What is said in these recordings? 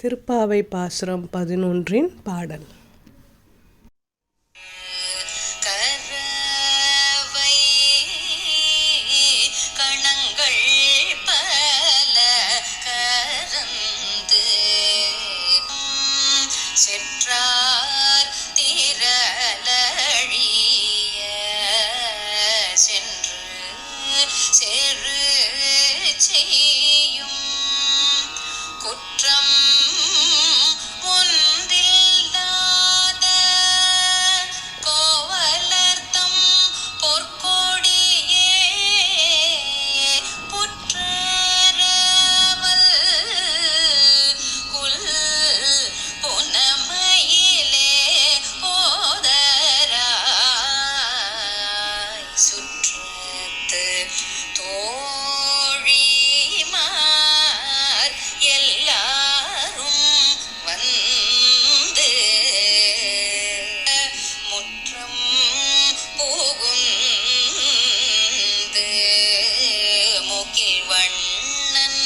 திருப்பாவை பாசுரம் 11 பாடல். செற்றார் திரளழிய சென்று செரு செய்யும் குற்றம் ஒன்றில்லாத கோவலர்தம் பொற்கொடியே புற்றரவல் குல் பொன்னமையிலே போதராய் சுற்றத்து தோழிமார் எல்லாரும் வந்து முற்றம் புகுந்து முகில் வண்ணன்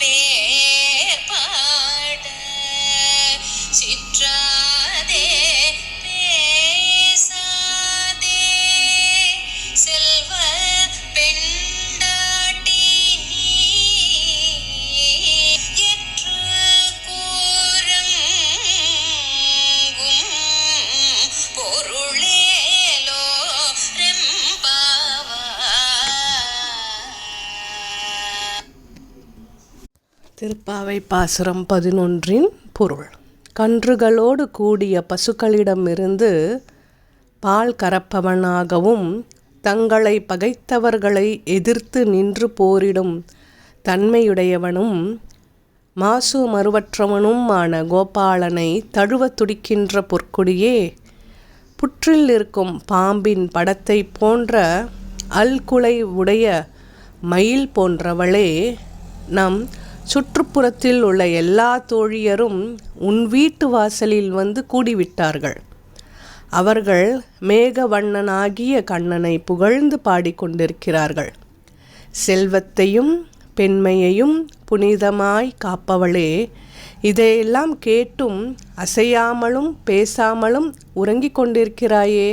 பேர் பாட சிற்றாதே பேசாதே செல்வ பெண்டாட்டி எற்று கூறங்கும் பொருளேலோ ரெம்பாவாய். திருப்பாவை பாசுரம் 11 பொருள். கன்றுகளோடு கூடிய பசுக்களிடமிருந்து பால் கறப்பவனாகவும் தங்களை பகைத்தவர்களை எதிர்த்து நின்று போரிடும் தன்மையுடையவனும் மாசு மறுவற்றவனுமான கோபாலனை தழுவ துடிக்கின்ற பொற்கொடியே, புற்றில் இருக்கும் பாம்பின் படத்தை போன்ற அல்குலை உடைய மயில் போன்றவளே, நம் சுற்றுப்புறத்தில் உள்ள எல்லா தோழியரும் உன் வீட்டு வாசலில் வந்து கூடிவிட்டார்கள். அவர்கள் மேகவண்ணனாகிய கண்ணனை புகழ்ந்து பாடிக்கொண்டிருக்கிறார்கள். செல்வத்தையும் பெண்மையையும் புனிதமாய் காப்பவளே, இதையெல்லாம் கேட்டும் அசையாமலும் பேசாமலும் உறங்கிக் கொண்டிருக்கிறாயே,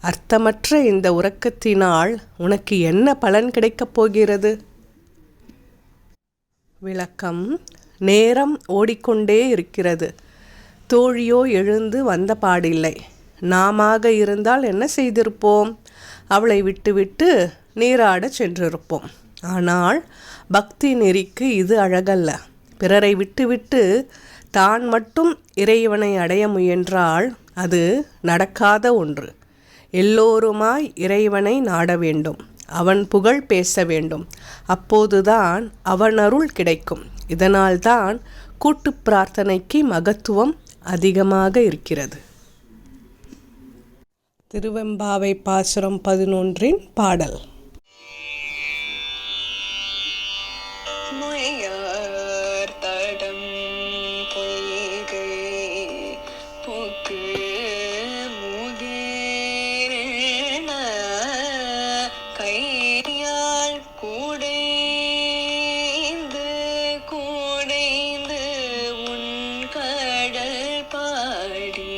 அர்த்தமற்ற இந்த உறக்கத்தினால் உனக்கு என்ன பலன் கிடைக்கப் போகிறது? விளக்கம். நேரம் ஓடிக்கொண்டே இருக்கிறது. தோழியோ எழுந்து வந்த பாடில்லை. நாமாக இருந்தால் என்ன செய்திருப்போம்? அவளை விட்டுவிட்டு நீராடச் சென்றிருப்போம். ஆனால் பக்தி நெறிக்கு இது அழகல்ல. பிறரை விட்டுவிட்டு தான் மட்டும் இறைவனை அடைய முயன்றால் அது நடக்காத ஒன்று. எல்லோருமாய் இறைவனை நாட வேண்டும். அவன் புகழ் பேச வேண்டும். அப்போதுதான் அவன் அருள் கிடைக்கும். இதனால்தான் கூட்டு பிரார்த்தனைக்கு மகத்துவம் அதிகமாக இருக்கிறது. திருவெம்பாவை பாசுரம் 11 பாடல். முயர் தடம் பொய்கை புக்கு முதிரென கையால் குடைந்து குடைந்து உன் கடல் பாடி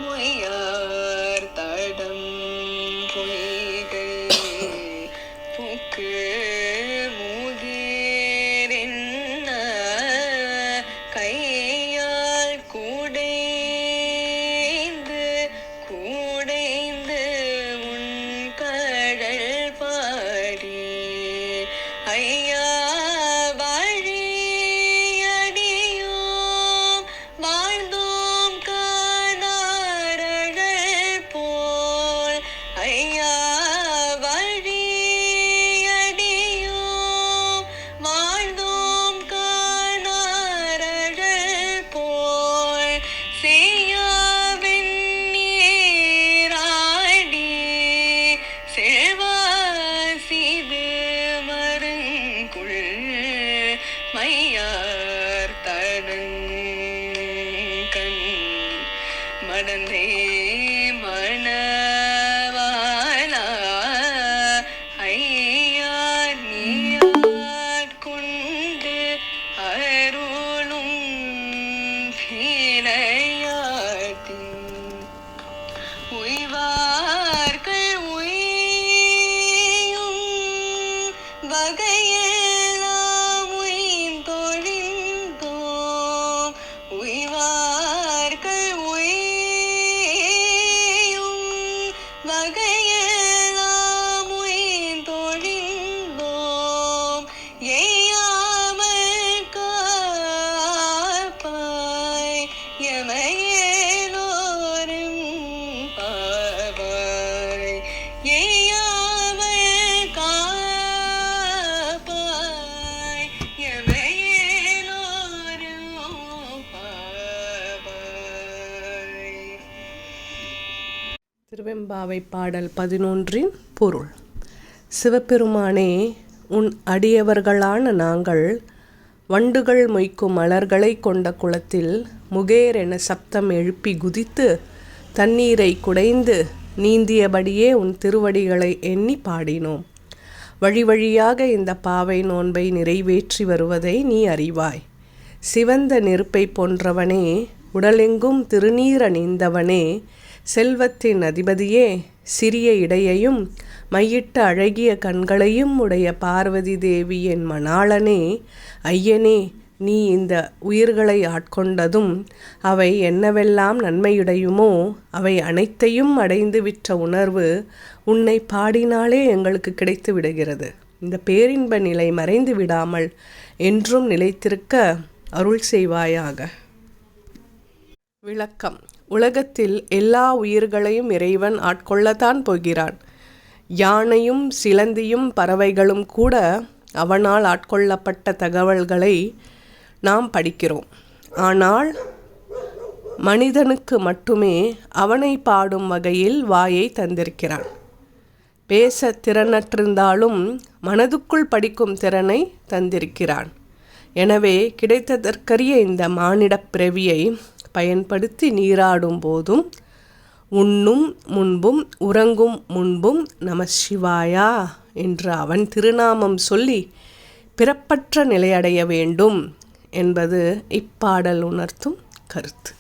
முயர் தடம் பொய்கை திருவெம்பாவை பாடல் 11 பொருள். சிவபெருமானே, உன் அடியவர்களான நாங்கள் வண்டுகள் மொய்க்கும் மலர்களை கொண்ட குளத்தில் முகேர் என சப்தம் எழுப்பி குதித்து தண்ணீரை குடைந்து நீந்தியபடியே உன் திருவடிகளை எண்ணி பாடினோம். வழி வழியாக இந்த பாவை நோன்பை நிறைவேற்றி வருவதை நீ அறிவாய். சிவந்த நெருப்பை போன்றவனே, உடலெங்கும் திருநீர் அணிந்தவனே, செல்வத்தின் அதிபதியே, சிறிய இடையையும் மையிட்ட அழகிய கண்களையும் உடைய பார்வதி தேவி என் மணாளனே, ஐயனே, நீ இந்த உயிர்களை ஆட்கொண்டதும் அவை என்னவெல்லாம் நன்மையுடையுமோ அவை அனைத்தையும் அடைந்து விட்ட உணர்வு உன்னை பாடினாலே எங்களுக்கு கிடைத்து விடுகிறது. இந்த பேரின்ப நிலை மறைந்து விடாமல் என்றும் நிலைத்திருக்க அருள் செய்வாயாக. விளக்கம். உலகத்தில் எல்லா உயிர்களையும் இறைவன் ஆட்கொள்ளத்தான் போகிறான். யானையும் சிலந்தியும் பறவைகளும் கூட அவனால் ஆட்கொள்ளப்பட்ட தகவல்களை நாம் படிக்கிறோம். ஆனால் மனிதனுக்கு மட்டுமே அவனை பாடும் வகையில் வாயை தந்திருக்கிறான். பேச திறனற்றிருந்தாலும் மனதுக்குள் படிக்கும் திறனை தந்திருக்கிறான். எனவே கிடைத்ததற்கரிய இந்த மானிடப் பிறவியை பயன்படுத்தி நீராடும் போதும் உண்ணும் முன்பும் உறங்கும் முன்பும் நம சிவாயா என்று அவன் திருநாமம் சொல்லி பிறப்பற்ற நிலையடைய வேண்டும் என்பது இப்பாடல் உணர்த்தும் கருத்து.